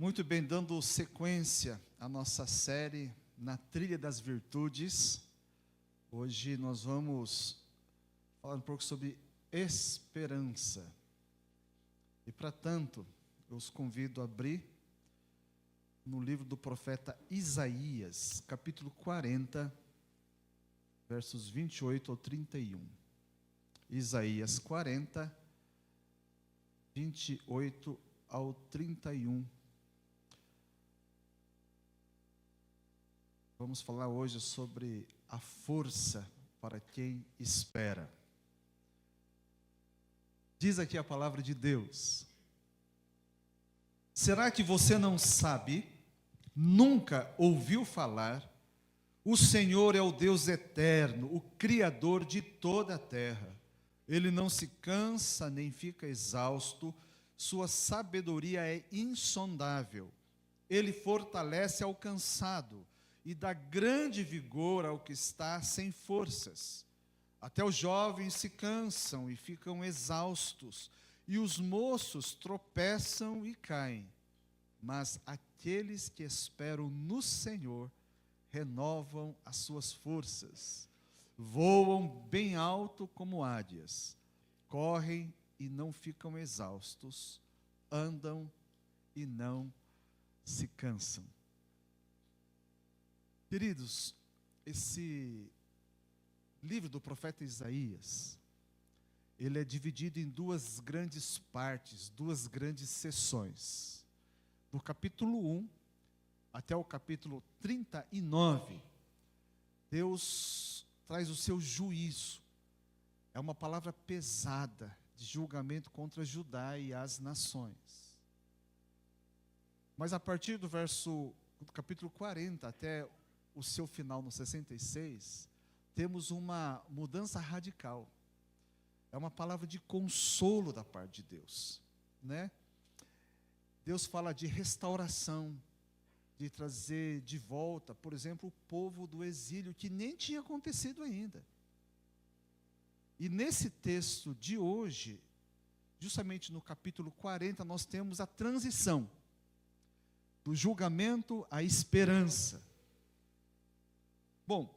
Muito bem, dando sequência à nossa série Na Trilha das Virtudes, hoje nós vamos falar um pouco sobre esperança. E para tanto, eu os convido a abrir no livro do profeta Isaías, capítulo 40, versos 28 ao 31. Isaías 40, 28 ao 31. Vamos falar hoje sobre a força para quem espera. Diz aqui a palavra de Deus: será que você não sabe, nunca ouviu falar? O Senhor é o Deus eterno, o Criador de toda a terra. Ele não se cansa nem fica exausto, sua sabedoria é insondável. Ele fortalece ao cansado e dá grande vigor ao que está sem forças. Até os jovens se cansam e ficam exaustos, e os moços tropeçam e caem. Mas aqueles que esperam no Senhor renovam as suas forças. Voam bem alto como águias, correm e não ficam exaustos, andam e não se cansam. Queridos, esse livro do profeta Isaías, ele é dividido em duas grandes partes, duas grandes seções. Do capítulo 1 até o capítulo 39, Deus traz o seu juízo. É uma palavra pesada de julgamento contra Judá e as nações. Mas a partir do capítulo 40 até o seu final no 66, temos uma mudança radical. É uma palavra de consolo da parte de Deus, né? Deus fala de restauração, de trazer de volta, por exemplo, o povo do exílio, que nem tinha acontecido ainda. E nesse texto de hoje, justamente no capítulo 40, nós temos a transição do julgamento à esperança. Bom,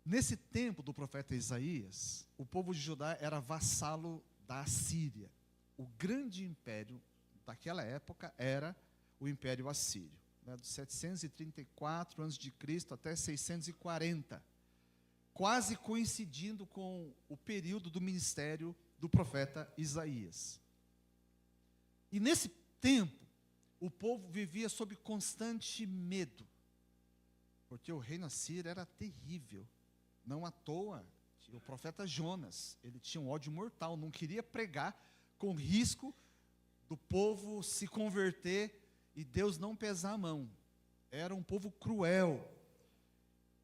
nesse tempo do profeta Isaías, o povo de Judá era vassalo da Assíria. O grande império daquela época era o Império Assírio, né, de 734 a.C. até 640, quase coincidindo com o período do ministério do profeta Isaías. E nesse tempo, o povo vivia sob constante medo, porque o reino assírio era terrível. Não à toa, o profeta Jonas, ele tinha um ódio mortal, não queria pregar com risco do povo se converter e Deus não pesar a mão. Era um povo cruel.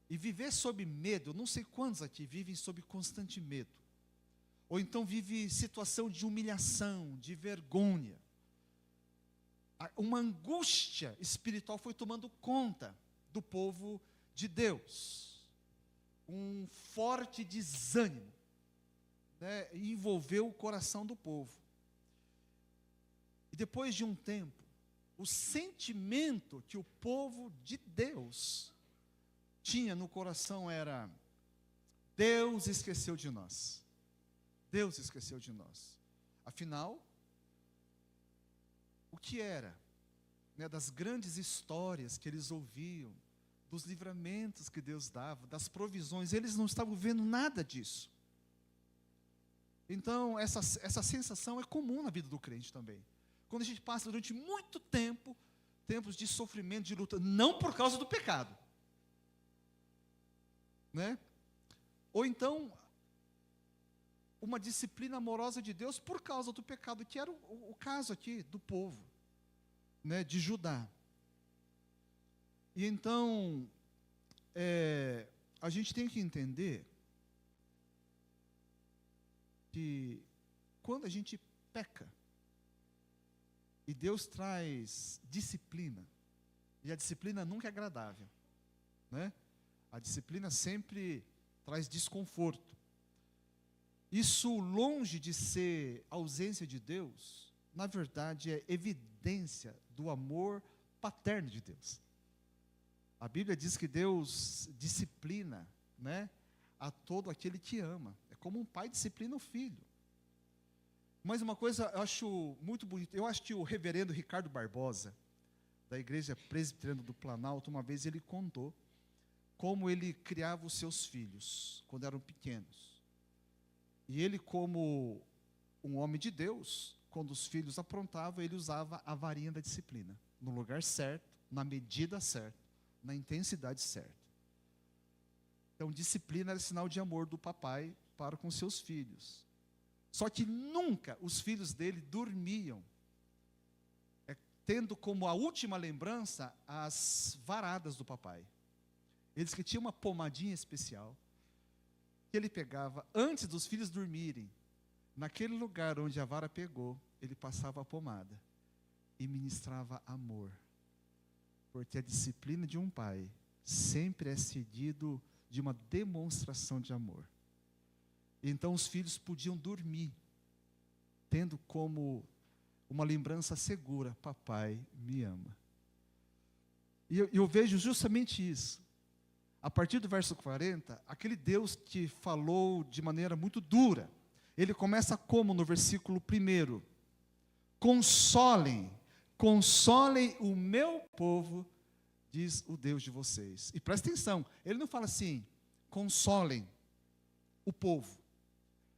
E viver sob medo, não sei quantos aqui vivem sob constante medo. Ou então vive situação de humilhação, de vergonha. Uma angústia espiritual foi tomando conta do povo de Deus. Um forte desânimo, né, envolveu o coração do povo. E depois de um tempo, o sentimento que o povo de Deus tinha no coração era: Deus esqueceu de nós. Deus esqueceu de nós. Afinal, o que era, né, das grandes histórias que eles ouviam, dos livramentos que Deus dava, das provisões, eles não estavam vendo nada disso. Então, essa sensação é comum na vida do crente também. Quando a gente passa durante muito tempo, tempos de sofrimento, de luta, não por causa do pecado, né? Ou então, uma disciplina amorosa de Deus por causa do pecado, que era o caso aqui do povo, né, de Judá. E então, a gente tem que entender que quando a gente peca, e Deus traz disciplina, e a disciplina nunca é agradável, né? A disciplina sempre traz desconforto. Isso, longe de ser ausência de Deus, na verdade, é evidência do amor paterno de Deus. A Bíblia diz que Deus disciplina, né, a todo aquele que ama. É como um pai disciplina o filho. Mas uma coisa eu acho muito bonita. Eu acho que o reverendo Ricardo Barbosa, da Igreja Presbiteriana do Planalto, uma vez ele contou como ele criava os seus filhos quando eram pequenos. E ele, como um homem de Deus, quando os filhos aprontavam, ele usava a varinha da disciplina, no lugar certo, na medida certa, na intensidade certa. Então, disciplina era sinal de amor do papai para com seus filhos. Só que nunca os filhos dele dormiam, tendo como a última lembrança as varadas do papai. Ele disse que tinha uma pomadinha especial, que ele pegava antes dos filhos dormirem. Naquele lugar onde a vara pegou, ele passava a pomada e ministrava amor. Porque a disciplina de um pai sempre é seguido de uma demonstração de amor. Então os filhos podiam dormir, tendo como uma lembrança segura: papai me ama. E eu vejo justamente isso. A partir do verso 40, aquele Deus que falou de maneira muito dura, ele começa como no versículo 1: consolem o meu povo, diz o Deus de vocês. E presta atenção, ele não fala assim, consolem o povo.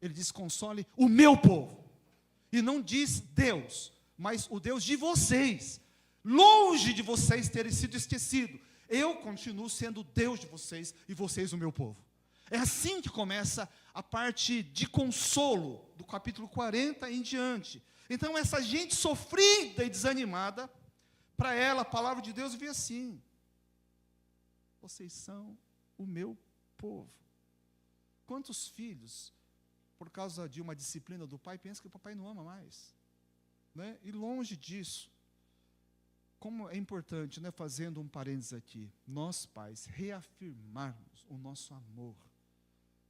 Ele diz, console o meu povo. E não diz Deus, mas o Deus de vocês. Longe de vocês terem sido esquecidos, eu continuo sendo o Deus de vocês e vocês o meu povo. É assim que começa a parte de consolo, do capítulo 40 em diante. Então essa gente sofrida e desanimada, para ela a palavra de Deus veio assim: vocês são o meu povo. Quantos filhos, por causa de uma disciplina do pai, pensam que o papai não ama mais, né? E longe disso. Como é importante, né, fazendo um parênteses aqui, nós pais reafirmarmos o nosso amor.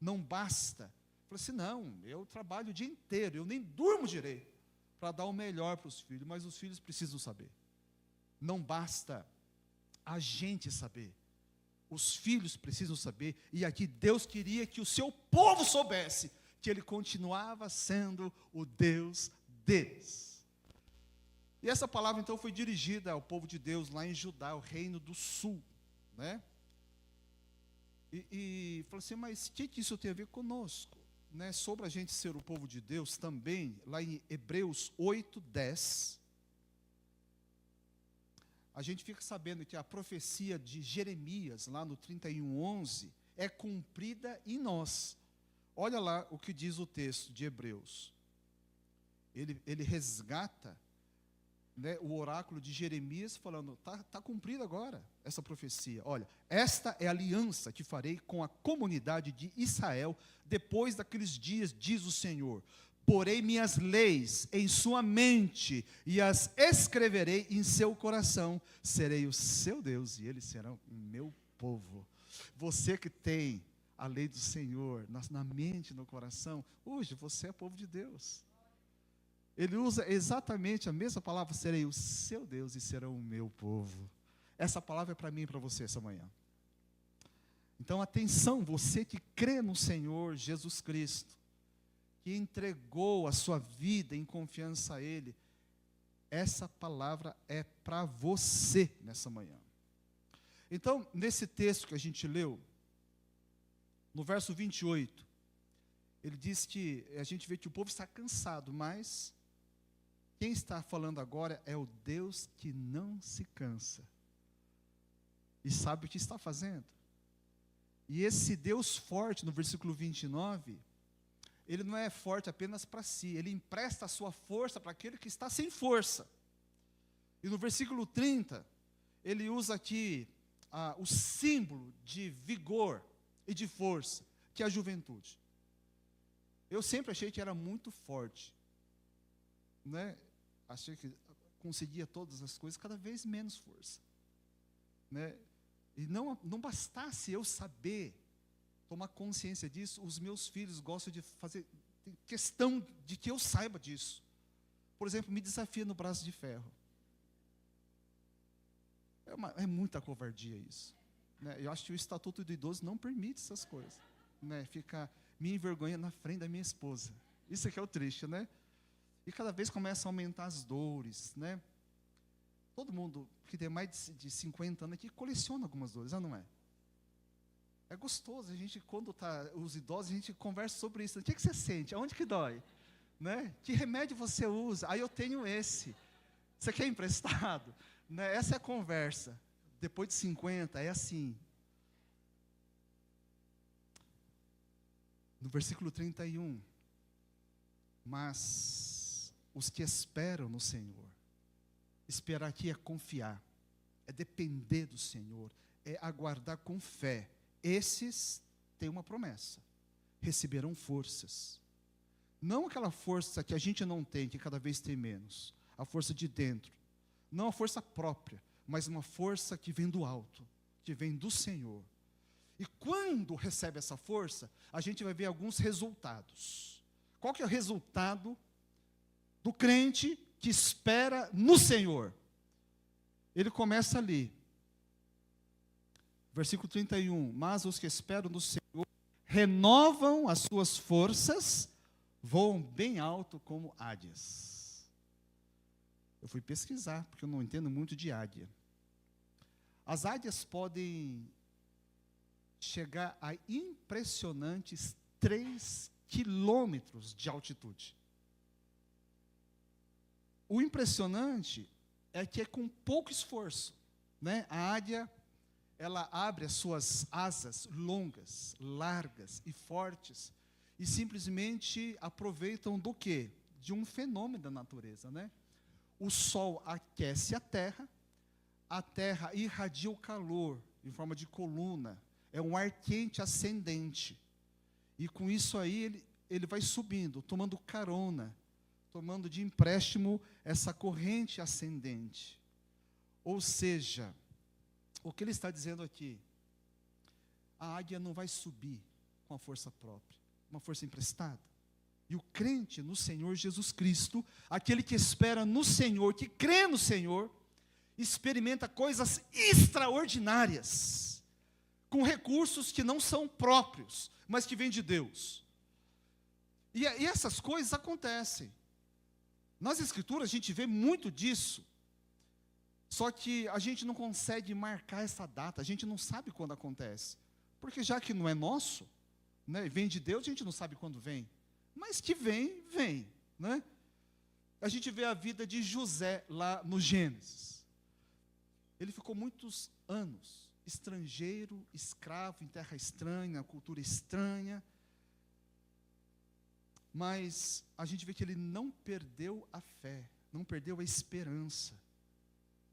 Não basta, falar assim, não, eu trabalho o dia inteiro, eu nem durmo direito, para dar o melhor para os filhos, mas os filhos precisam saber. Não basta a gente saber, os filhos precisam saber, e aqui Deus queria que o seu povo soubesse, que Ele continuava sendo o Deus deles. E essa palavra então foi dirigida ao povo de Deus lá em Judá, o reino do sul, né? E falou assim, mas o que isso tem a ver conosco? Né? Sobre a gente ser o povo de Deus também, lá em Hebreus 8:10, a gente fica sabendo que a profecia de Jeremias, lá no 31:11, é cumprida em nós. Olha lá o que diz o texto de Hebreus. Ele resgata, né, o oráculo de Jeremias, falando, está cumprida agora essa profecia. Olha, esta é a aliança que farei com a comunidade de Israel depois daqueles dias, diz o Senhor. Porei minhas leis em sua mente e as escreverei em seu coração. Serei o seu Deus e eles serão o meu povo. Você que tem a lei do Senhor na mente, no coração, hoje você é povo de Deus. Ele usa exatamente a mesma palavra, serei o seu Deus e serão o meu povo. Essa palavra é para mim e para você essa manhã. Então atenção, você que crê no Senhor Jesus Cristo, que entregou a sua vida em confiança a Ele, essa palavra é para você nessa manhã. Então, nesse texto que a gente leu, no verso 28, ele diz que, a gente vê que o povo está cansado, mas quem está falando agora é o Deus que não se cansa e sabe o que está fazendo. E esse Deus forte, no versículo 29, ele não é forte apenas para si, ele empresta a sua força para aquele que está sem força. E no versículo 30, ele usa aqui o símbolo de vigor e de força, que é a juventude. Eu sempre achei que era muito forte, né? Achei que conseguia todas as coisas, cada vez menos força, né? E não bastasse eu saber, tomar consciência disso, os meus filhos gostam de fazer, tem questão de que eu saiba disso, por exemplo, me desafia no braço de ferro. É muita covardia isso. Né? Eu acho que o Estatuto do Idoso não permite essas coisas. Né? Ficar me envergonhando na frente da minha esposa. Isso aqui é o triste, né? E cada vez começam a aumentar as dores, né? Todo mundo que tem mais de 50 anos aqui coleciona algumas dores, não é? É gostoso, a gente, quando está os idosos, a gente conversa sobre isso. O que você sente? Aonde que dói? Né? Que remédio você usa? Eu tenho esse. Você quer emprestado? Né? Essa é a conversa. Depois de 50, é assim. No versículo 31. Mas os que esperam no Senhor. Esperar aqui é confiar. É depender do Senhor. É aguardar com fé. Esses têm uma promessa. Receberão forças. Não aquela força que a gente não tem, que cada vez tem menos. A força de dentro. Não a força própria, mas uma força que vem do alto, que vem do Senhor. E quando recebe essa força, a gente vai ver alguns resultados. Qual que é o resultado do crente que espera no Senhor? Ele começa ali. Versículo 31. Mas os que esperam no Senhor renovam as suas forças, voam bem alto como águias. Eu fui pesquisar, porque eu não entendo muito de águia. As águias podem chegar a impressionantes 3 quilômetros de altitude. O impressionante é que é com pouco esforço, né? A águia, ela abre as suas asas longas, largas e fortes, e simplesmente aproveitam do quê? De um fenômeno da natureza, né? O sol aquece a terra irradia o calor em forma de coluna, é um ar quente ascendente, e com isso aí ele vai subindo, tomando carona, tomando de empréstimo essa corrente ascendente. Ou seja, o que ele está dizendo aqui, a águia não vai subir com a força própria, uma força emprestada. E o crente no Senhor Jesus Cristo, aquele que espera no Senhor, que crê no Senhor, experimenta coisas extraordinárias, com recursos que não são próprios, mas que vêm de Deus. E essas coisas acontecem. Nas Escrituras a gente vê muito disso, só que a gente não consegue marcar essa data, a gente não sabe quando acontece, porque já que não é nosso, né, vem de Deus, a gente não sabe quando vem. Mas que vem, né? A gente vê a vida de José lá no Gênesis. Ele ficou muitos anos, estrangeiro, escravo, em terra estranha, cultura estranha. Mas a gente vê que ele não perdeu a fé, não perdeu a esperança,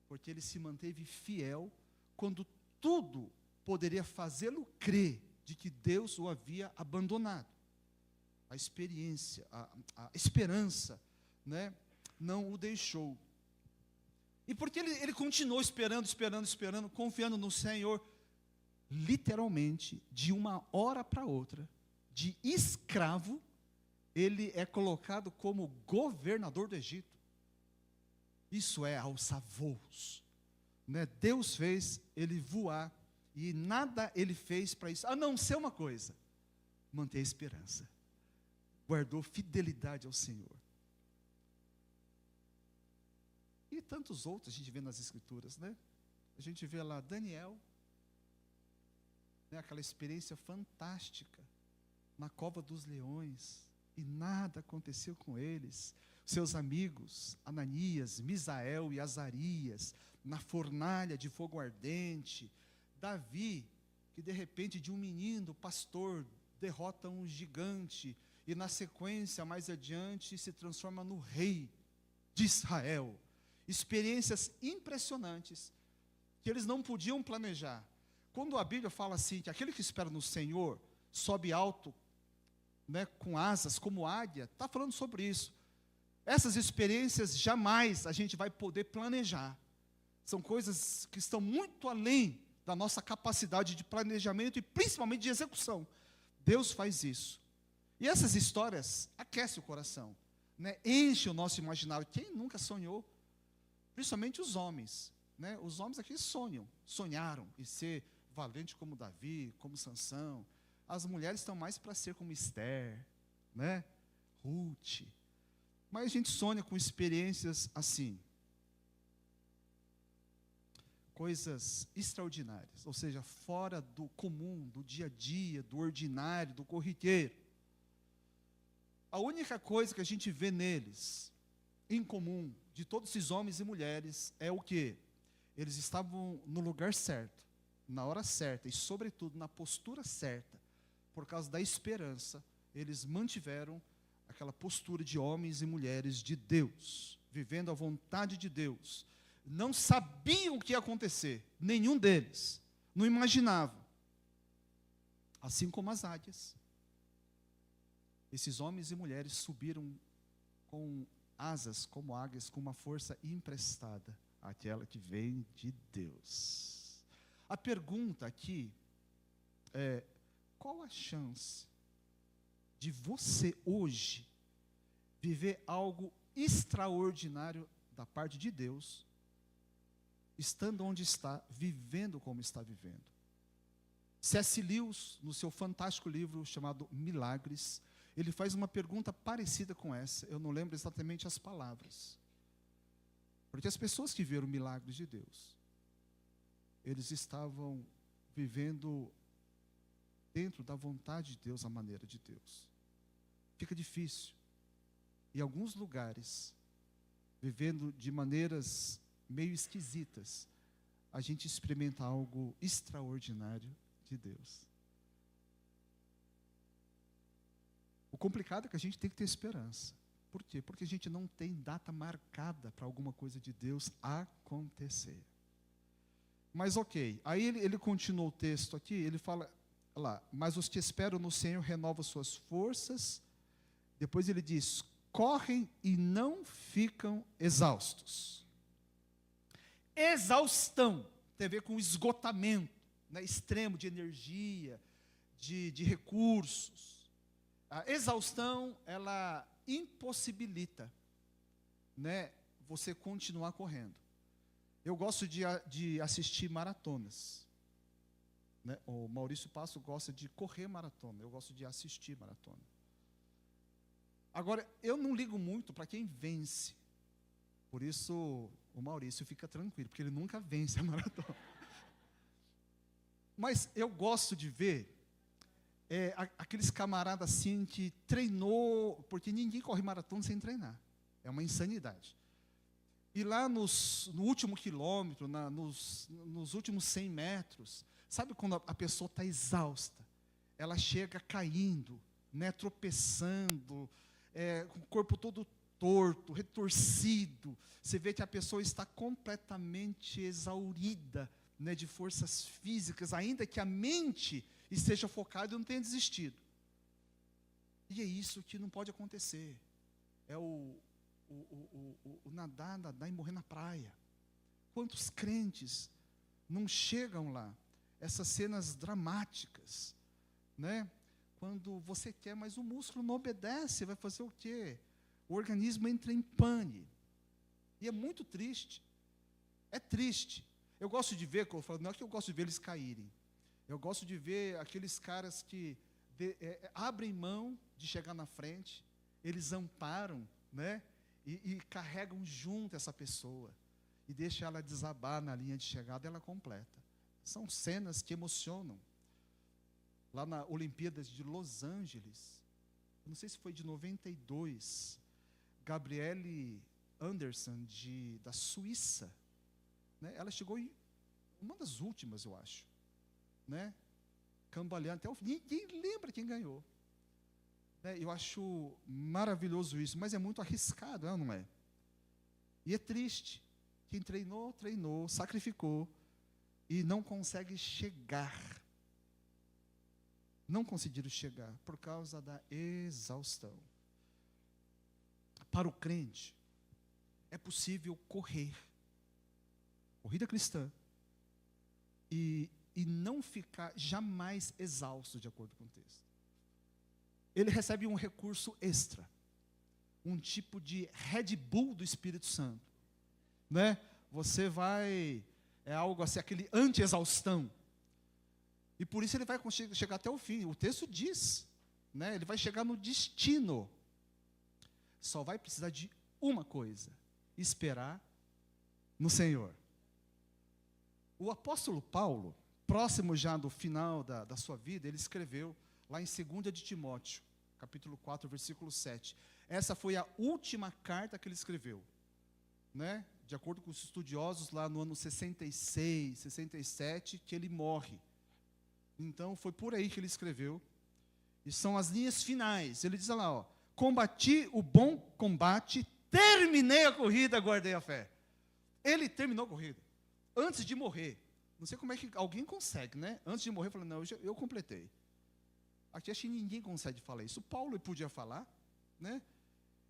porque ele se manteve fiel quando tudo poderia fazê-lo crer de que Deus o havia abandonado. A experiência, a esperança, né, não o deixou. E porque ele continuou esperando, confiando no Senhor, literalmente, de uma hora para outra, de escravo, ele é colocado como governador do Egito. Isso é alçar voos, né? Deus fez ele voar, e nada ele fez para isso, a não ser uma coisa: manter a esperança. Guardou fidelidade ao Senhor. E tantos outros a gente vê nas Escrituras, né? A gente vê lá Daniel, né, aquela experiência fantástica na cova dos leões, e nada aconteceu com eles. Seus amigos, Ananias, Misael e Azarias, na fornalha de fogo ardente. Davi, que de repente de um menino pastor derrota um gigante, e na sequência, mais adiante, se transforma no rei de Israel. Experiências impressionantes, que eles não podiam planejar. Quando a Bíblia fala assim, que aquele que espera no Senhor, sobe alto, né, com asas, como águia, está falando sobre isso. Essas experiências jamais a gente vai poder planejar. São coisas que estão muito além da nossa capacidade de planejamento e principalmente de execução. Deus faz isso. E essas histórias aquecem o coração. né, enche o nosso imaginário. Quem nunca sonhou? Principalmente os homens, né? Os homens aqui sonharam em ser valente como Davi, como Sansão. As mulheres estão mais para ser como Esther, né? Ruth. Mas a gente sonha com experiências assim. Coisas extraordinárias, ou seja, fora do comum, do dia a dia, do ordinário, do corriqueiro. A única coisa que a gente vê neles, em comum, de todos esses homens e mulheres, é o quê? Eles estavam no lugar certo, na hora certa e, sobretudo, na postura certa. Por causa da esperança, eles mantiveram aquela postura de homens e mulheres de Deus, vivendo a vontade de Deus. Não sabiam o que ia acontecer, nenhum deles, não imaginavam. Assim como as águias. Esses homens e mulheres subiram com asas como águias, com uma força emprestada, aquela que vem de Deus. A pergunta aqui é: qual a chance de você hoje viver algo extraordinário da parte de Deus, estando onde está, vivendo como está vivendo? C.S. Lewis, no seu fantástico livro chamado Milagres, ele faz uma pergunta parecida com essa. Eu não lembro exatamente as palavras. Porque as pessoas que viram milagres de Deus, eles estavam vivendo dentro da vontade de Deus, a maneira de Deus. Fica difícil. Em alguns lugares, vivendo de maneiras meio esquisitas, a gente experimenta algo extraordinário de Deus. O complicado é que a gente tem que ter esperança. Por quê? Porque a gente não tem data marcada para alguma coisa de Deus acontecer. Mas ok, aí ele continua o texto aqui, ele fala lá: mas os que esperam no Senhor renovam suas forças. Depois ele diz: correm e não ficam exaustos. Exaustão tem a ver com esgotamento, né, extremo de energia, de recursos. A exaustão, ela impossibilita, né, você continuar correndo. Eu gosto de assistir maratonas, né? O Maurício Passo gosta de correr maratona, eu gosto de assistir maratona. Agora, eu não ligo muito para quem vence. Por isso, o Maurício fica tranquilo, porque ele nunca vence a maratona. Mas eu gosto de ver aqueles camaradas assim que treinou, porque ninguém corre maratona sem treinar. É uma insanidade. E lá no último quilômetro, nos últimos 100 metros, sabe quando a pessoa está exausta? Ela chega caindo, né, tropeçando, com o corpo todo torto, retorcido. Você vê que a pessoa está completamente exaurida, né, de forças físicas, ainda que a mente esteja focada e não tenha desistido. E é isso que não pode acontecer. É o nadar e morrer na praia. Quantos crentes não chegam lá? Essas cenas dramáticas, né? Quando você quer, mas o músculo não obedece, vai fazer o quê? O organismo entra em pane. E é muito triste. É triste. Eu gosto de ver, não é que eu gosto de ver eles caírem. Eu gosto de ver aqueles caras que abrem mão de chegar na frente, eles amparam, né? E carregam junto essa pessoa. E deixam ela desabar na linha de chegada, ela completa. São cenas que emocionam. Lá na Olimpíadas de Los Angeles, não sei se foi de 92, Gabriele Anderson, da Suíça, né? Ela chegou em uma das últimas, eu acho, né? Cambaleando até o fim. Ninguém lembra quem ganhou. Né? Eu acho maravilhoso isso, mas é muito arriscado, não é? E é triste. Quem treinou, sacrificou e não consegue chegar. Não conseguiram chegar por causa da exaustão. Para o crente, é possível correr, corrida cristã, e não ficar jamais exausto, de acordo com o texto. Ele recebe um recurso extra. um tipo de Red Bull do Espírito Santo, né? Você vai, é algo assim, aquele anti-exaustão. E por isso ele vai chegar até o fim. O texto diz, né? Ele vai chegar no destino. Só vai precisar de uma coisa: esperar no Senhor. O apóstolo Paulo, próximo já do final da sua vida, ele escreveu lá em 2 de Timóteo, capítulo 4, versículo 7. Essa foi a última carta que ele escreveu, né? De acordo com os estudiosos, lá no ano 66, 67, que ele morre. Então, foi por aí que ele escreveu. E são as linhas finais. Ele diz lá, ó: combati o bom combate, terminei a corrida, guardei a fé. Ele terminou a corrida, antes de morrer. Não sei como é que alguém consegue, né? Antes de morrer, falando, não, eu completei. Aqui acho que ninguém consegue falar isso. Paulo podia falar, né?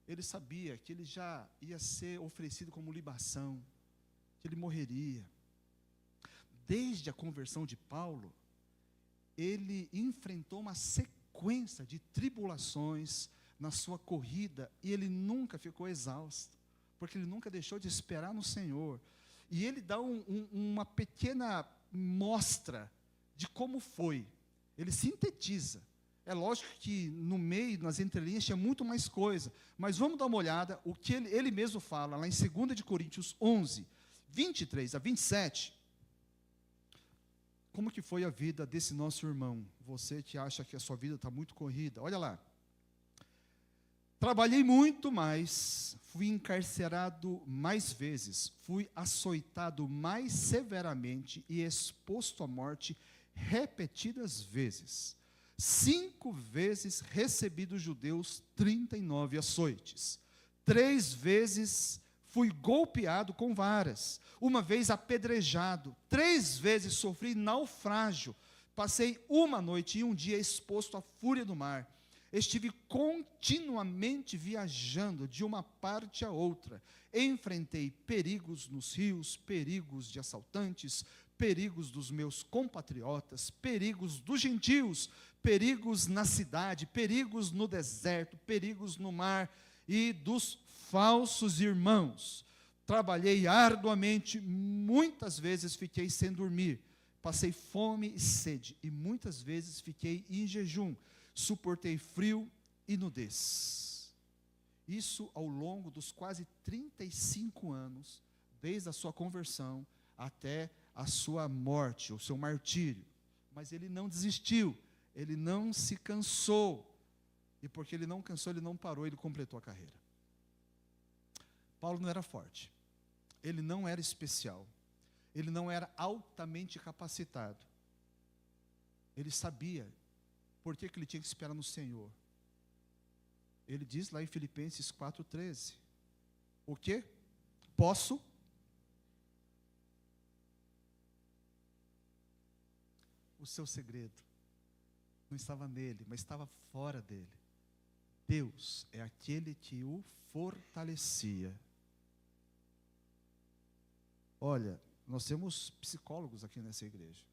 Ele sabia que ele já ia ser oferecido como libação, que ele morreria. Desde a conversão de Paulo, ele enfrentou uma sequência de tribulações na sua corrida, e ele nunca ficou exausto, porque ele nunca deixou de esperar no Senhor. E ele dá uma pequena mostra de como foi. Ele sintetiza. É lógico que no meio, nas entrelinhas, tinha muito mais coisa, mas vamos dar uma olhada o que ele mesmo fala, lá em 2 de Coríntios 11, 23 a 27, como que foi a vida desse nosso irmão. Você que acha que a sua vida está muito corrida, olha lá. Trabalhei muito mais, fui encarcerado mais vezes, fui açoitado mais severamente e exposto à morte repetidas vezes. 5 vezes recebi dos judeus 39 açoites. 3 vezes fui golpeado com varas. 1 vez apedrejado. 3 vezes sofri naufrágio. Passei 1 noite e 1 dia exposto à fúria do mar. Estive continuamente viajando de uma parte a outra. Enfrentei perigos nos rios, perigos de assaltantes, perigos dos meus compatriotas, perigos dos gentios, perigos na cidade, perigos no deserto, perigos no mar e dos falsos irmãos. Trabalhei arduamente, muitas vezes fiquei sem dormir. Passei fome e sede, e muitas vezes fiquei em jejum. Suportei frio e nudez. Isso ao longo dos quase 35 anos, desde a sua conversão até a sua morte, o seu martírio. Mas ele não desistiu, ele não se cansou. E porque ele não cansou, ele não parou, ele completou a carreira. Paulo não era forte, ele não era especial, ele não era altamente capacitado. Ele sabia por que ele tinha que esperar no Senhor. Ele diz lá em Filipenses 4,13, o quê? Posso? O seu segredo não estava nele, mas estava fora dele. Deus é aquele que o fortalecia. Olha, nós temos psicólogos aqui nessa igreja.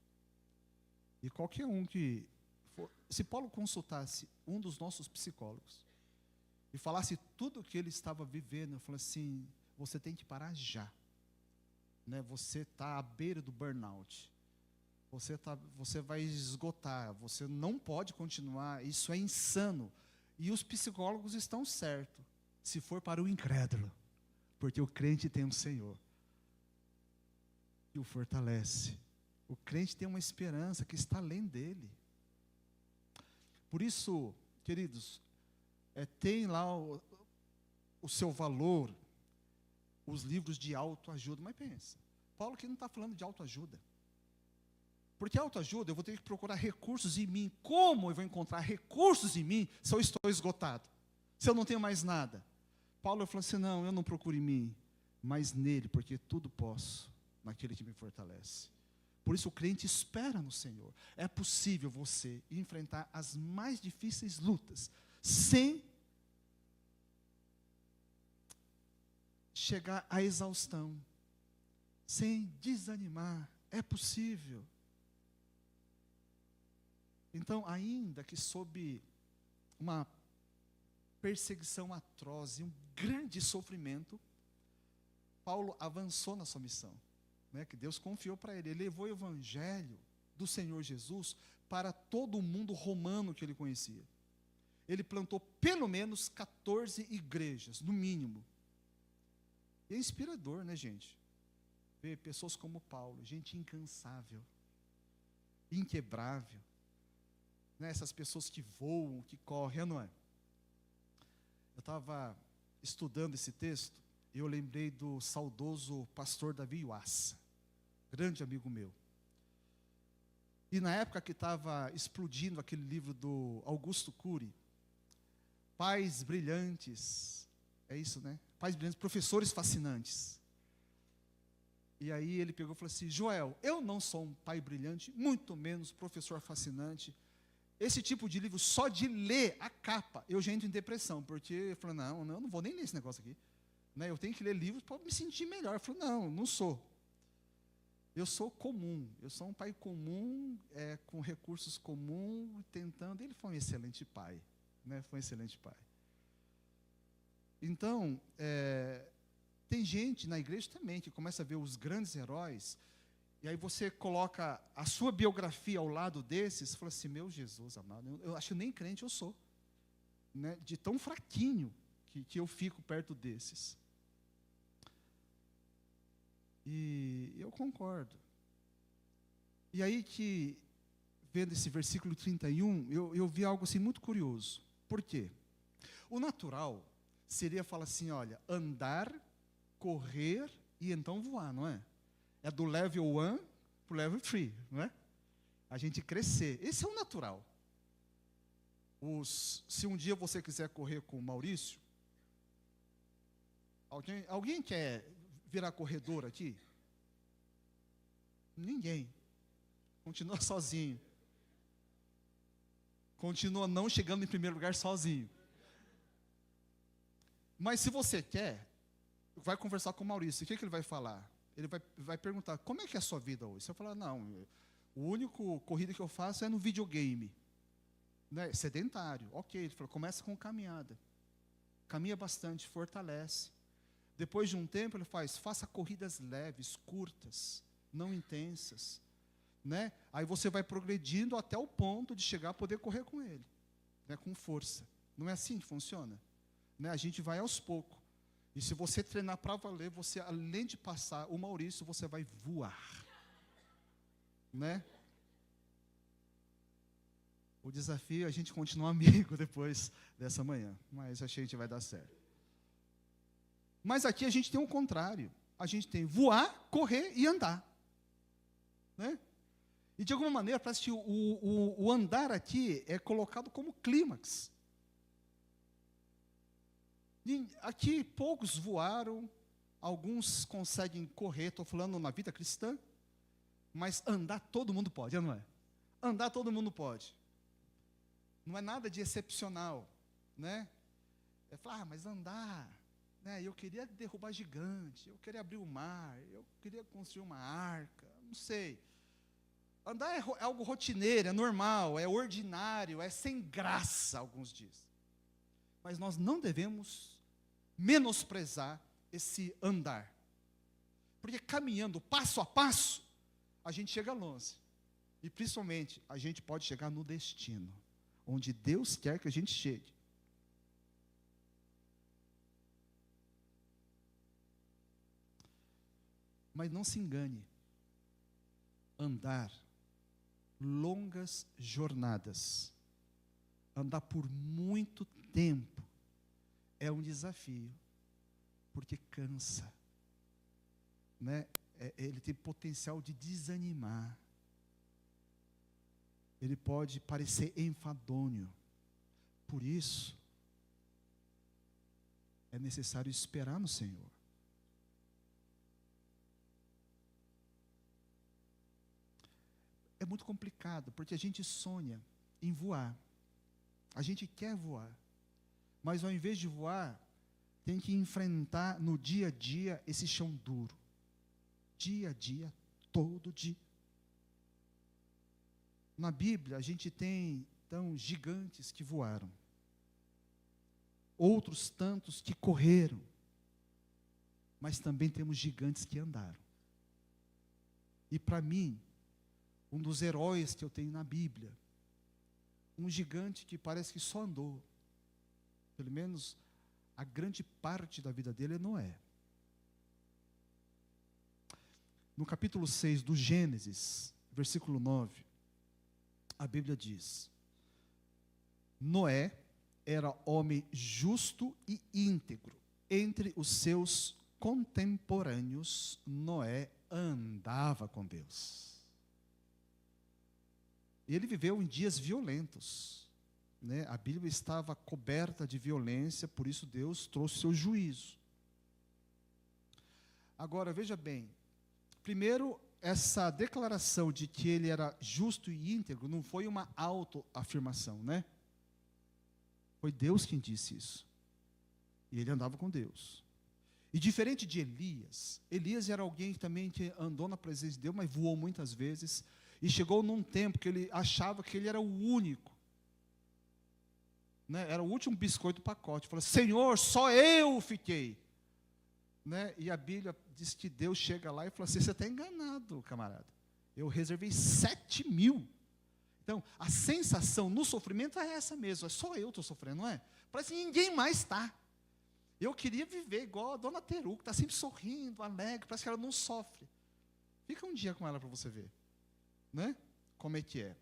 E qualquer um que for, se Paulo consultasse um dos nossos psicólogos e falasse tudo o que ele estava vivendo, eu falo assim, você tem que parar já. Né? Você está à beira do burnout. Você vai esgotar, você não pode continuar, isso é insano. E os psicólogos estão certos, se for para o incrédulo, porque o crente tem um Senhor, que o fortalece. O crente tem uma esperança que está além dele. Por isso, queridos, tem lá o seu valor, os livros de autoajuda, mas pensa, Paulo aqui não está falando de autoajuda. Porque autoajuda, eu vou ter que procurar recursos em mim. Como eu vou encontrar recursos em mim se eu estou esgotado? Se eu não tenho mais nada? Paulo falou assim, não, eu não procuro em mim, mas nele, porque tudo posso, naquele que me fortalece. Por isso o crente espera no Senhor. É possível você enfrentar as mais difíceis lutas, sem chegar à exaustão, sem desanimar. É possível. Então, ainda que sob uma perseguição atroz e um grande sofrimento, Paulo avançou na sua missão, né, que Deus confiou para ele. Ele levou o evangelho do Senhor Jesus para todo o mundo romano que ele conhecia. Ele plantou pelo menos 14 igrejas, no mínimo. E é inspirador, né, gente? Ver pessoas como Paulo, gente incansável, inquebrável, né? Essas pessoas que voam, que correm, não é? Eu estava estudando esse texto e eu lembrei do saudoso pastor Davi Yuassa, grande amigo meu. E na época que estava explodindo aquele livro do Augusto Cury, Pais Brilhantes, é isso, né? Pais Brilhantes, Professores Fascinantes. E aí ele pegou e falou assim: Joel, eu não sou um pai brilhante, muito menos professor fascinante. Esse tipo de livro, só de ler a capa, eu já entro em depressão, porque eu falei, não, eu não vou nem ler esse negócio aqui. Né? Eu tenho que ler livros para me sentir melhor. Eu falei, não sou. Eu sou comum, eu sou um pai comum, com recursos comuns, tentando. Ele foi um excelente pai, né? Foi um excelente pai. Então, tem gente na igreja também que começa a ver os grandes heróis, e aí você coloca a sua biografia ao lado desses, e fala assim, meu Jesus amado, eu acho que nem crente eu sou, né? De tão fraquinho que eu fico perto desses. E eu concordo. E aí que, vendo esse versículo 31, eu vi algo assim muito curioso. Por quê? O natural seria falar assim, olha, andar, correr e então voar, não é? É do level 1 para o level 3, não é? A gente crescer. Esse é o natural. Se um dia você quiser correr com o Maurício, alguém quer virar corredor aqui? Ninguém. Continua sozinho. Continua não chegando em primeiro lugar sozinho. Mas se você quer, vai conversar com o Maurício. O que ele vai falar? Ele vai perguntar, como é que é a sua vida hoje? Você vai falar, não, o único corrida que eu faço é no videogame. Né? Sedentário. Ok, ele falou, começa com caminhada. Caminha bastante, fortalece. Depois de um tempo, ele faça corridas leves, curtas, não intensas. Né? Aí você vai progredindo até o ponto de chegar a poder correr com ele. Né? Com força. Não é assim que funciona? Né? A gente vai aos poucos. E se você treinar para valer, você, além de passar o Maurício, você vai voar. Né? O desafio é a gente continuar amigo depois dessa manhã. Mas acho que a gente vai dar certo. Mas aqui a gente tem o contrário. A gente tem voar, correr e andar. Né? E de alguma maneira, parece que o andar aqui é colocado como clímax. E aqui poucos voaram, alguns conseguem correr, estou falando na vida cristã, mas andar todo mundo pode, não é? Andar todo mundo pode. Não é nada de excepcional, né? É falar, mas andar, né? Eu queria derrubar gigante, eu queria abrir o mar, eu queria construir uma arca, não sei. Andar é algo rotineiro, é normal, é ordinário, é sem graça, alguns dizem. Mas nós não devemos menosprezar esse andar. Porque caminhando passo a passo, a gente chega longe. E principalmente, a gente pode chegar no destino, onde Deus quer que a gente chegue. Mas não se engane. Andar longas jornadas, andar por muito tempo, é um desafio, porque cansa, né? Ele tem potencial de desanimar, ele pode parecer enfadonho, por isso, é necessário esperar no Senhor. É muito complicado, porque a gente sonha em voar, a gente quer voar, mas ao invés de voar, tem que enfrentar no dia a dia esse chão duro. Dia a dia, todo dia. Na Bíblia, a gente tem, então, gigantes que voaram. outros tantos que correram, mas também temos gigantes que andaram. E para mim, um dos heróis que eu tenho na Bíblia, um gigante que parece que só andou, pelo menos a grande parte da vida dele é Noé. No capítulo 6 do Gênesis, versículo 9, a Bíblia diz: Noé era homem justo e íntegro. Entre os seus contemporâneos, Noé andava com Deus. Ele viveu em dias violentos, né? A Bíblia estava coberta de violência, por isso Deus trouxe seu juízo. Agora, veja bem, primeiro, essa declaração de que ele era justo e íntegro não foi uma autoafirmação, né? Foi Deus quem disse isso. E ele andava com Deus. E diferente de Elias, Elias era alguém também que andou na presença de Deus, mas voou muitas vezes. E chegou num tempo que ele achava que ele era o único, né? Era o último biscoito do pacote. Falou: Senhor, só eu fiquei, né? E a Bíblia diz que Deus chega lá e fala assim: você está enganado, camarada. Eu reservei 7.000. Então, a sensação no sofrimento é essa mesmo. É só eu estou sofrendo, não é? Parece que ninguém mais está. Eu queria viver igual a dona Teru, que está sempre sorrindo, alegre, parece que ela não sofre. Fica um dia com ela para você ver, né? Como é que é.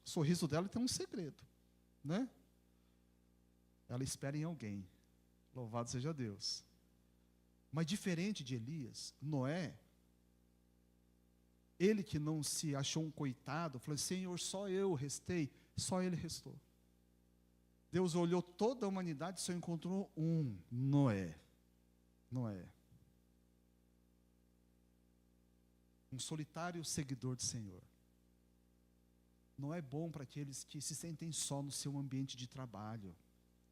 O sorriso dela tem um segredo, né? Ela espera em alguém. Louvado seja Deus. Mas diferente de Elias, Noé, ele que não se achou um coitado, falou: Senhor, só eu restei, só ele restou. Deus olhou toda a humanidade e só encontrou um, Noé. Noé. Um solitário seguidor do Senhor. Não é bom para aqueles que se sentem só no seu ambiente de trabalho,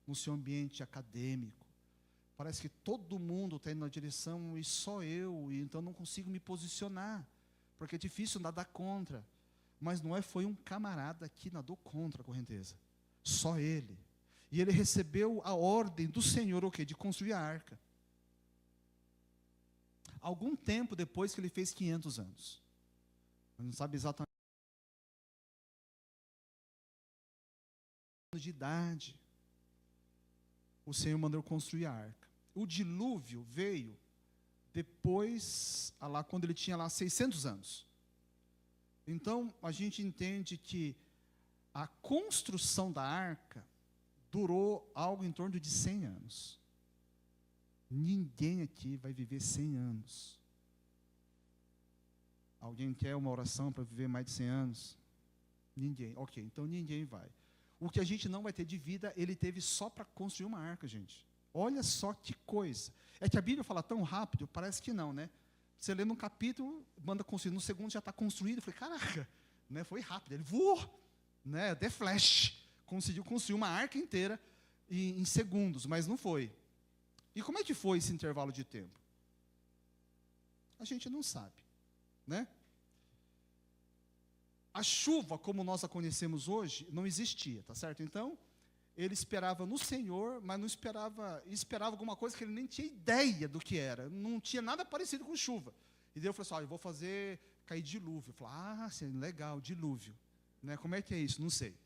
no seu ambiente acadêmico. Parece que todo mundo está indo na direção e só eu, e então não consigo me posicionar, porque é difícil nadar contra. Mas Noé foi um camarada que nadou contra a correnteza. Só ele. E ele recebeu a ordem do Senhor, o quê? De construir a arca. Algum tempo depois que ele fez 500 anos. Não sabe exatamente de idade. O Senhor mandou construir a arca. O dilúvio veio depois, lá quando ele tinha lá 600 anos. Então, a gente entende que a construção da arca durou algo em torno de 100 anos. Ninguém aqui vai viver 100 anos. Alguém quer uma oração para viver mais de 100 anos? Ninguém. Ok, então ninguém vai. O que a gente não vai ter de vida, ele teve só para construir uma arca, gente. Olha só que coisa. É que a Bíblia fala tão rápido, parece que não, né? Você lê num capítulo, manda construir, no segundo já está construído. Eu falei: caraca, né? Foi rápido, ele voou, né? The Flash. Conseguiu construir uma arca inteira em segundos, mas não foi. E como é que foi esse intervalo de tempo? A gente não sabe, né? A chuva, como nós a conhecemos hoje, não existia, tá certo? Então, ele esperava no Senhor, mas não esperava alguma coisa que ele nem tinha ideia do que era. Não tinha nada parecido com chuva. E Deus falou assim: eu vou fazer cair dilúvio. Eu falei: sim, legal, dilúvio. Né? Como é que é isso? Não sei.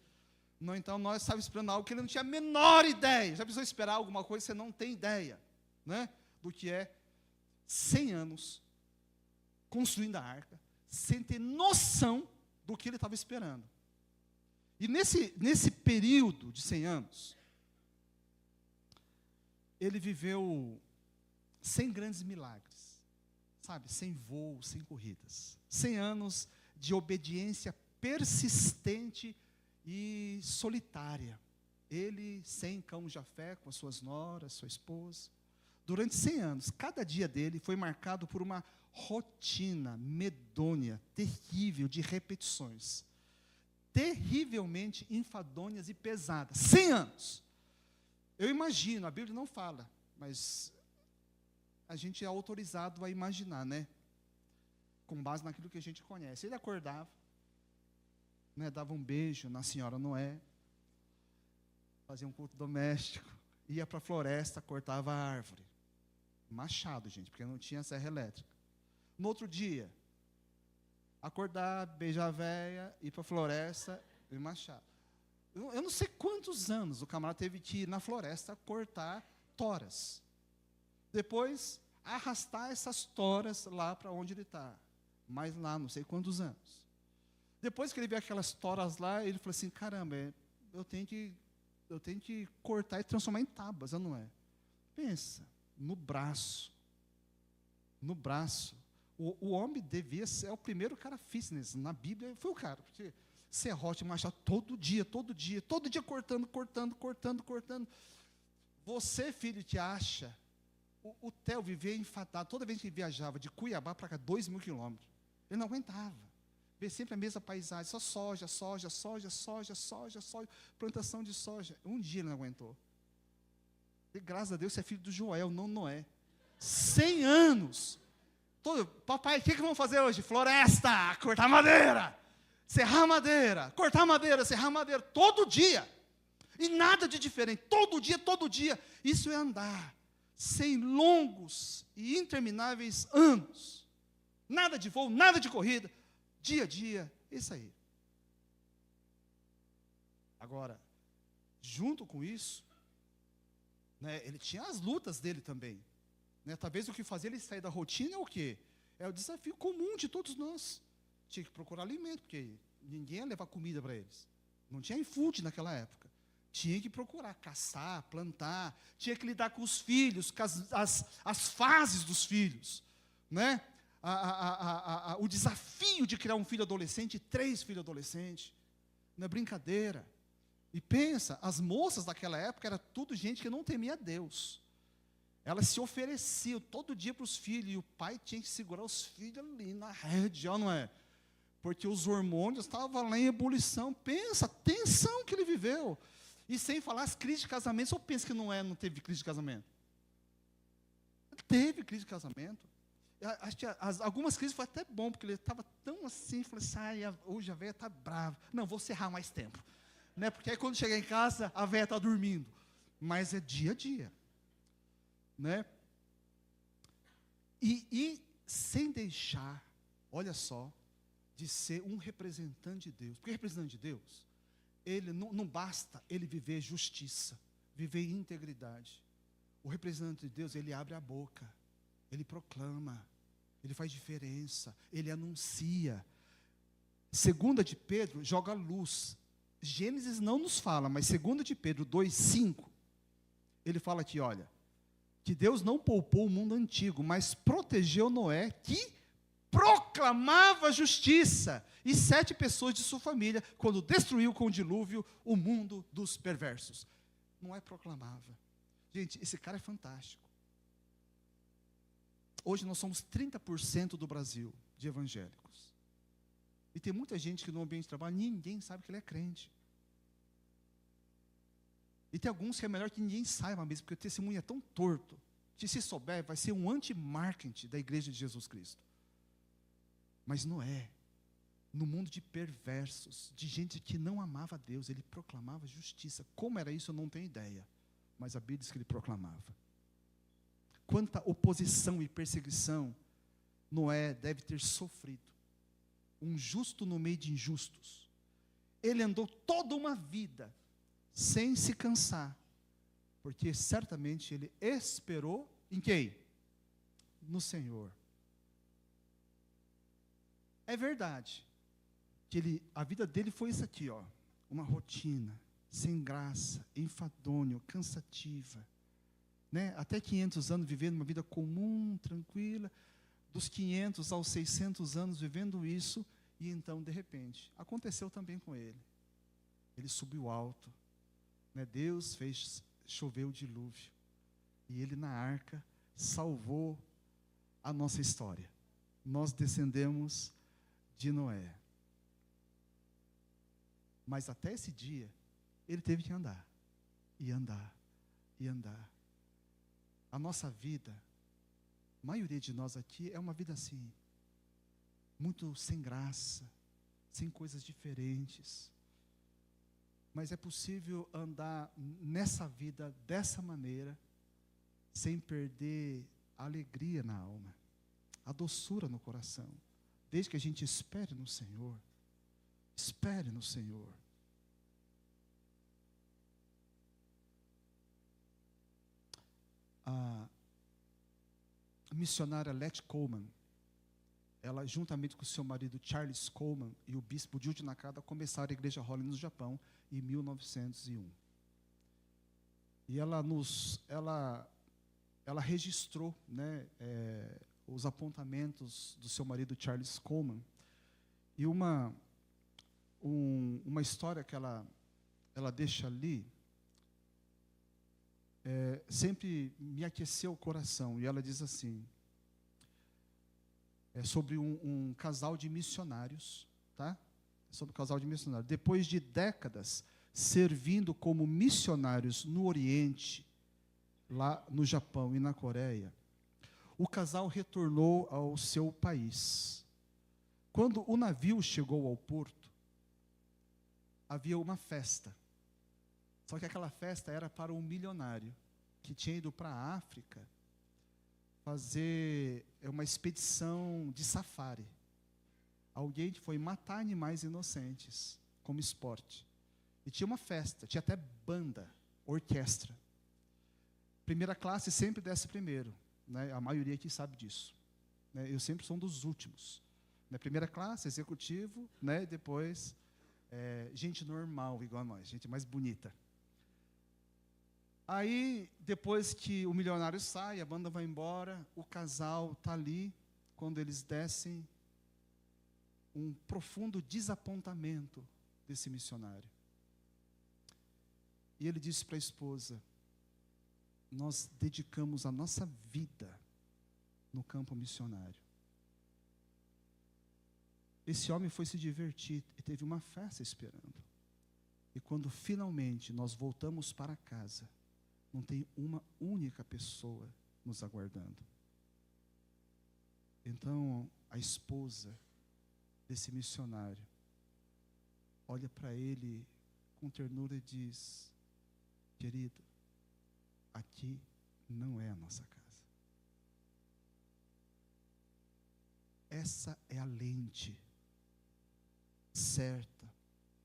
Não, então, nós estávamos esperando algo que ele não tinha a menor ideia. Já precisou esperar alguma coisa que você não tem ideia, né? Do que é 100 anos construindo a arca, sem ter noção do que ele estava esperando. E nesse período de 100 anos, ele viveu sem grandes milagres, sabe? Sem voos, sem corridas. 100 anos de obediência persistente e solitária. Ele sem cão Jafé, com as suas noras, sua esposa. Durante 100 anos, cada dia dele foi marcado por uma rotina medonha, terrível, de repetições. Terrivelmente enfadonhas e pesadas. 100 anos. Eu imagino, a Bíblia não fala, mas a gente é autorizado a imaginar, né? Com base naquilo que a gente conhece. Ele acordava, né, dava um beijo na senhora Noé, fazia um culto doméstico, ia para a floresta, cortava a árvore. Machado, gente, porque não tinha serra elétrica. No outro dia, acordar, beijar a véia, ir para a floresta e machado. Eu não sei quantos anos o camarada teve que ir na floresta cortar toras. Depois, arrastar essas toras lá para onde ele está. Mas lá, não sei quantos anos. Depois que ele viu aquelas toras lá, ele falou assim, caramba, eu tenho que cortar e transformar em tábuas, não é? Pensa, no braço. No braço. O homem devia ser o primeiro cara fitness. Na Bíblia, foi o cara. Porque serrote, machado, todo dia, cortando. Você, filho, te acha. O Theo vivia enfadado. Toda vez que ele viajava de Cuiabá para cá, 2.000 quilômetros. Ele não aguentava. Ver sempre a mesma paisagem, só soja, plantação de soja. Um dia ele não aguentou. E graças a Deus, você é filho do Joel, não Noé. 100 anos. Papai, o que vamos fazer hoje? Floresta, cortar madeira, serrar madeira, cortar madeira, serrar madeira, todo dia. E nada de diferente, todo dia. Isso é andar, sem longos e intermináveis anos. Nada de voo, nada de corrida, dia a dia, isso aí. Agora, junto com isso, né, ele tinha as lutas dele também. Né, talvez o que fazia ele sair da rotina é o quê? É o desafio comum de todos nós. Tinha que procurar alimento, porque ninguém ia levar comida para eles. Não tinha iFood naquela época. Tinha que procurar caçar, plantar, tinha que lidar com os filhos, com as fases dos filhos. Né? O desafio de criar um filho adolescente, 3 filhos adolescentes. Não é brincadeira. E pensa, as moças daquela época era tudo gente que não temia Deus. Elas se ofereciam todo dia para os filhos, e o pai tinha que segurar os filhos ali na rede, não é? Porque os hormônios estavam lá em ebulição. Pensa, a tensão que ele viveu. E sem falar as crises de casamento, só pensa que não teve crise de casamento. Teve crise de casamento. Acho que algumas crises foi até bom, porque ele estava tão assim, falei assim, hoje a velha está brava. Não, vou serrar mais tempo. Né? Porque aí quando chegar em casa, a velha está dormindo. Mas é dia a dia. Né? E sem deixar, olha só, de ser um representante de Deus. Porque representante de Deus, ele não basta ele viver justiça, viver integridade. O representante de Deus, ele abre a boca, ele proclama, ele faz diferença, ele anuncia. 2 de Pedro joga luz. Gênesis não nos fala, mas 2 de Pedro 2:5, ele fala aqui, olha, que Deus não poupou o mundo antigo, mas protegeu Noé, que proclamava justiça, e 7 pessoas de sua família, quando destruiu com o dilúvio o mundo dos perversos. Noé proclamava. Gente, esse cara é fantástico. Hoje nós somos 30% do Brasil de evangélicos. E tem muita gente que no ambiente de trabalho, ninguém sabe que ele é crente. E tem alguns que é melhor que ninguém saiba mesmo, porque o testemunho é tão torto, que se souber, vai ser um anti-marketing da igreja de Jesus Cristo. Mas Noé, no mundo de perversos, de gente que não amava a Deus, ele proclamava justiça. Como era isso, eu não tenho ideia. Mas a Bíblia diz que ele proclamava. Quanta oposição e perseguição Noé deve ter sofrido. Um justo no meio de injustos. Ele andou toda uma vida sem se cansar, porque certamente ele esperou em quem? No Senhor. É verdade que a vida dele foi isso aqui, ó, uma rotina, sem graça, enfadonho, cansativa, né? Até 500 anos vivendo uma vida comum, tranquila, dos 500 aos 600 anos vivendo isso, e então, de repente, aconteceu também com ele. Ele subiu alto, né? Deus fez chover o dilúvio, e ele na arca salvou a nossa história. Nós descendemos de Noé. Mas até esse dia, ele teve que andar, e andar, e andar. A nossa vida, a maioria de nós aqui, é uma vida assim, muito sem graça, sem coisas diferentes. Mas é possível andar nessa vida dessa maneira, sem perder a alegria na alma, a doçura no coração, desde que a gente espere no Senhor. Espere no Senhor. A missionária Letty Coleman, ela, juntamente com o seu marido Charles Coleman e o bispo Jude Nakada, começaram a Igreja Holly no Japão em 1901. E ela registrou, né, os apontamentos do seu marido Charles Coleman. E uma história que ela deixa ali, sempre me aqueceu o coração. E ela diz assim, sobre um casal de missionários, tá? Sobre o casal de missionários. Depois de décadas servindo como missionários no Oriente, lá no Japão e na Coreia, o casal retornou ao seu país. Quando o navio chegou ao porto, havia uma festa. Só que aquela festa era para um milionário que tinha ido para a África fazer uma expedição de safari. Alguém foi matar animais inocentes como esporte. E tinha uma festa, tinha até banda, orquestra. Primeira classe sempre desce primeiro, né? A maioria aqui sabe disso, né? Eu sempre sou um dos últimos, né? Primeira classe, executivo, né? Depois gente normal igual a nós, gente mais bonita. Aí, depois que o milionário sai, a banda vai embora, o casal está ali. Quando eles descem, um profundo desapontamento desse missionário. E ele disse para a esposa: nós dedicamos a nossa vida no campo missionário. Esse homem foi se divertir e teve uma festa esperando. E quando finalmente nós voltamos para casa, não tem uma única pessoa nos aguardando. Então, a esposa desse missionário olha para ele com ternura e diz: querido, aqui não é a nossa casa. Essa é a lente certa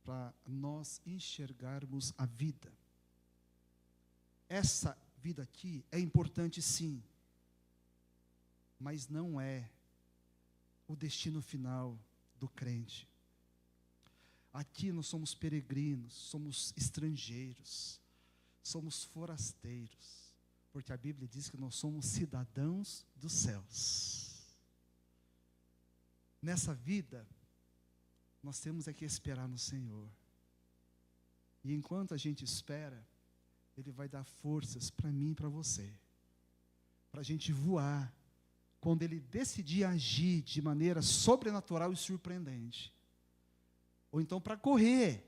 para nós enxergarmos a vida. Essa vida aqui é importante, sim, mas não é o destino final do crente. Aqui nós somos peregrinos, somos estrangeiros, somos forasteiros, porque a Bíblia diz que nós somos cidadãos dos céus. Nessa vida, nós temos é que esperar no Senhor. E enquanto a gente espera, Ele vai dar forças para mim e para você, para a gente voar, quando Ele decidir agir de maneira sobrenatural e surpreendente. Ou então para correr,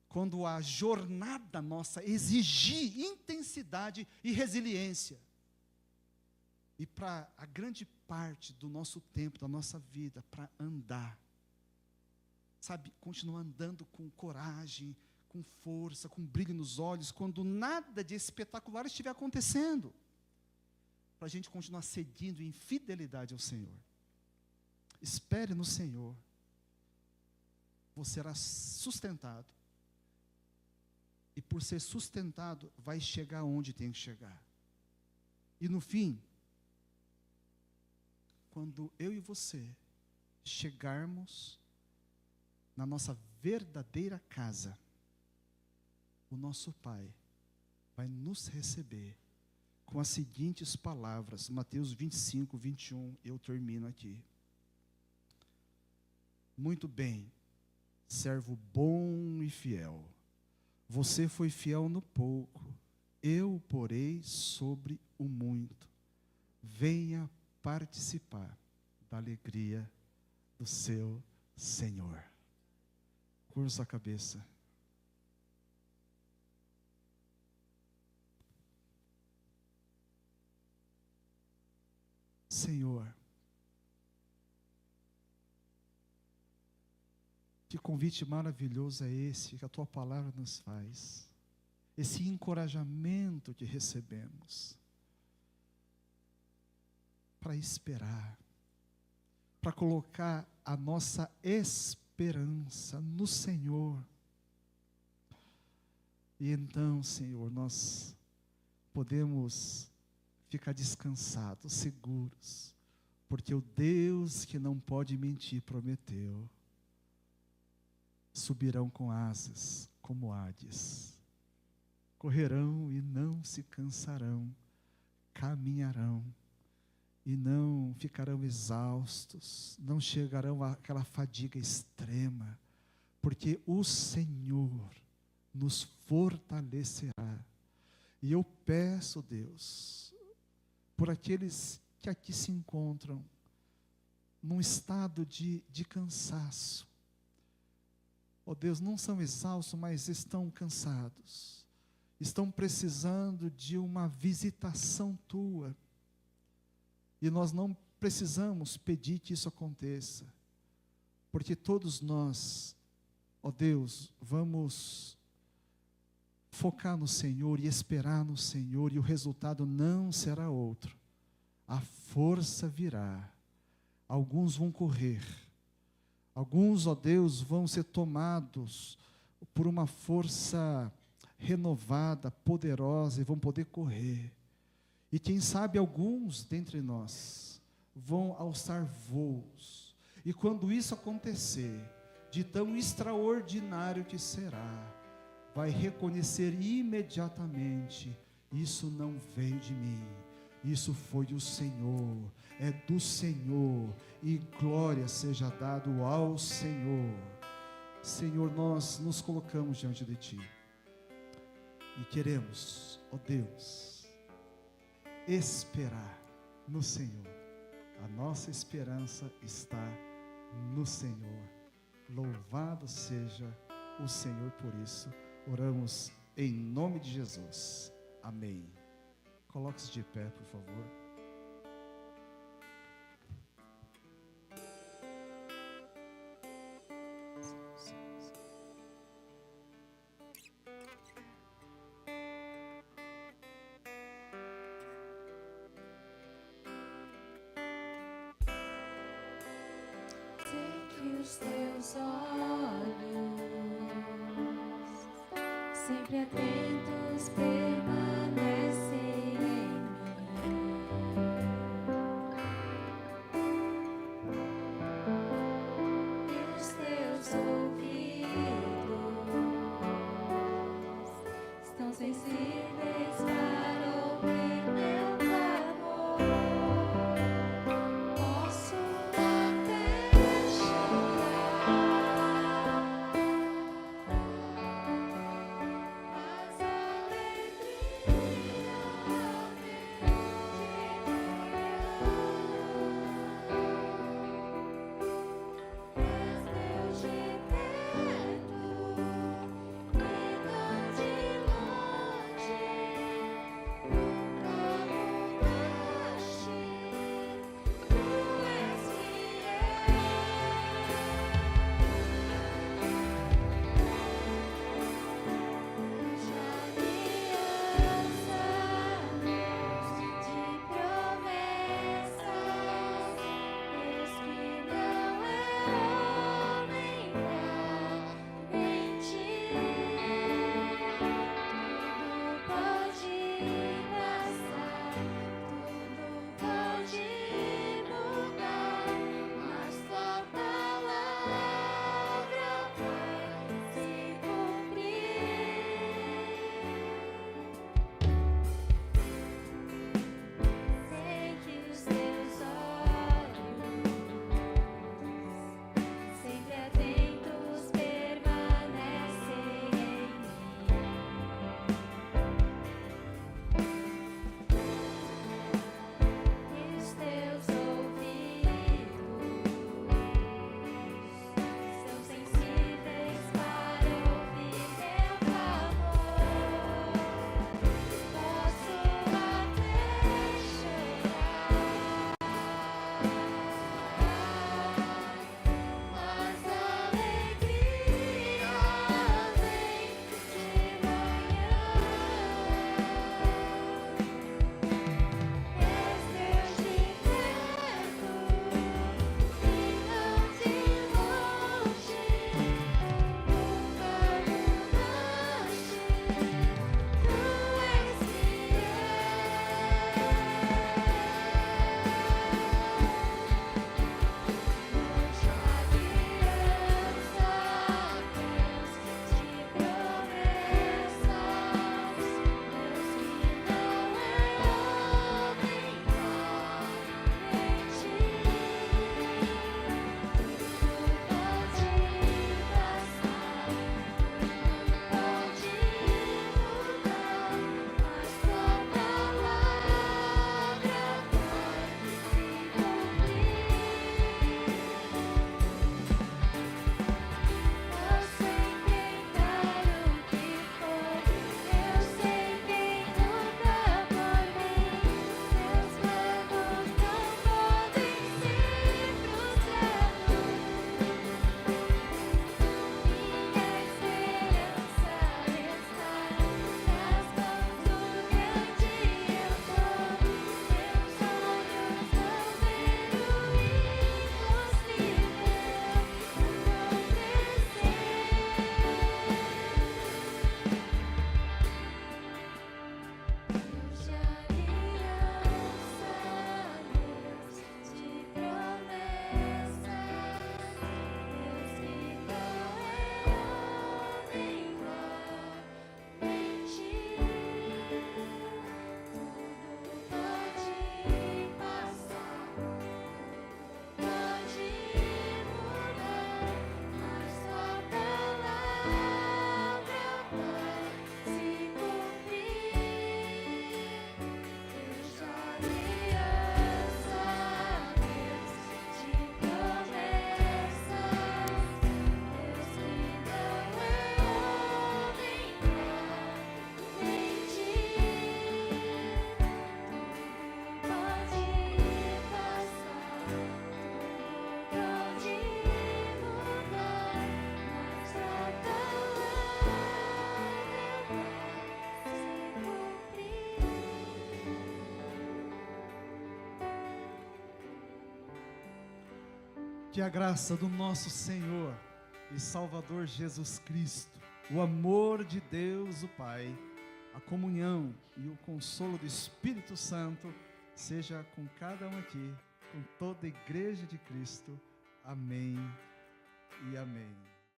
quando a jornada nossa exigir intensidade e resiliência. E para a grande parte do nosso tempo, da nossa vida, para andar. Sabe, continuar andando com coragem, com força, com brilho nos olhos, quando nada de espetacular estiver acontecendo. Para a gente continuar seguindo em fidelidade ao Senhor. Espere no Senhor. Você será sustentado. E por ser sustentado, vai chegar onde tem que chegar. E no fim, quando eu e você chegarmos na nossa verdadeira casa, o nosso Pai vai nos receber com as seguintes palavras, Mateus 25, 21, eu termino aqui. Muito bem, servo bom e fiel. Você foi fiel no pouco, eu o porei sobre o muito. Venha participar da alegria do seu Senhor. Curva sua cabeça. Senhor, que Que convite maravilhoso é esse que a tua palavra nos faz. Esse encorajamento que recebemos para esperar, para colocar a nossa esperança no Senhor. E então, Senhor, nós podemos ficar descansados, seguros, porque o Deus que não pode mentir prometeu: subirão com asas como águias, correrão e não se cansarão, caminharão e não ficarão exaustos, não chegarão àquela fadiga extrema, porque o Senhor nos fortalecerá. E eu peço, Deus, por aqueles que aqui se encontram num estado de cansaço. Ó Deus, não são exaustos, mas estão cansados. Estão precisando de uma visitação Tua. E nós não precisamos pedir que isso aconteça, porque todos nós, ó Deus, vamos focar no Senhor e esperar no Senhor, e o resultado não será outro. A força virá, alguns vão correr, alguns, ó Deus, vão ser tomados por uma força renovada, poderosa, e vão poder correr. E quem sabe alguns dentre nós vão alçar voos. E quando isso acontecer, de tão extraordinário que será, vai reconhecer imediatamente: isso não veio de mim, isso foi do Senhor, é do Senhor, e glória seja dado ao Senhor. Senhor, nós nos colocamos diante de Ti e queremos, ó Deus, esperar no Senhor. A nossa esperança está no Senhor. Louvado seja o Senhor por isso. Oramos em nome de Jesus. Amém. Coloque-se de pé, por favor. Os teus olhos sempre atentos permanecem em mim, e os teus ouvidos estão sensíveis para ouvir meu clamor. Posso até chorar, mas a alegria Que a graça do nosso Senhor e Salvador Jesus Cristo, o amor de Deus o Pai, a comunhão e o consolo do Espírito Santo seja com cada um aqui, com toda a igreja de Cristo. Amém e amém.